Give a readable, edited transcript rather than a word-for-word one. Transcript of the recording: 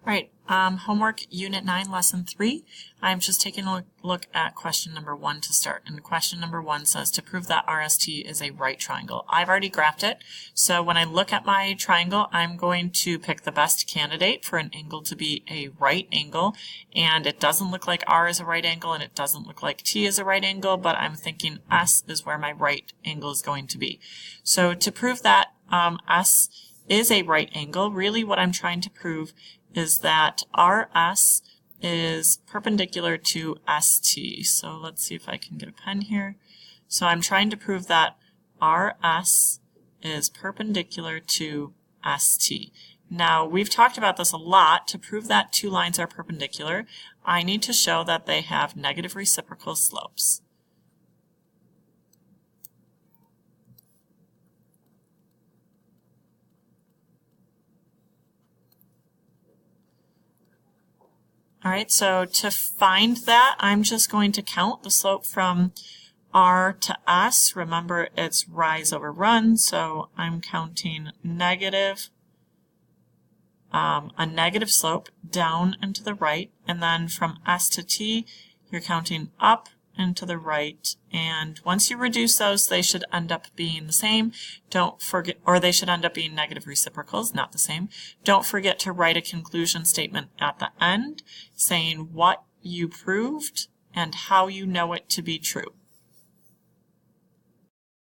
All right, homework Unit 9, Lesson 3. I'm just taking a look at question number 1 to start. And question number 1 says to prove that RST is a right triangle. I've already graphed it, so when I look at my triangle, I'm going to pick the best candidate for an angle to be a right angle. And it doesn't look like R is a right angle, and it doesn't look like T is a right angle, but I'm thinking S is where my right angle is going to be. So to prove that S is a right angle, really what I'm trying to prove is that RS is perpendicular to ST. So let's see if I can get a pen here. So I'm trying to prove that RS is perpendicular to ST. Now, we've talked about this a lot. To prove that two lines are perpendicular, I need to show that they have negative reciprocal slopes. All right, so to find that, I'm just going to count the slope from R to S. Remember, it's rise over run, so I'm counting a negative slope down and to the right, and then from S to T, you're counting up and to the right. And once you reduce those, they should end up being the same. Don't forget, or they should end up being negative reciprocals, not the same. Don't forget to write a conclusion statement at the end saying what you proved and how you know it to be true.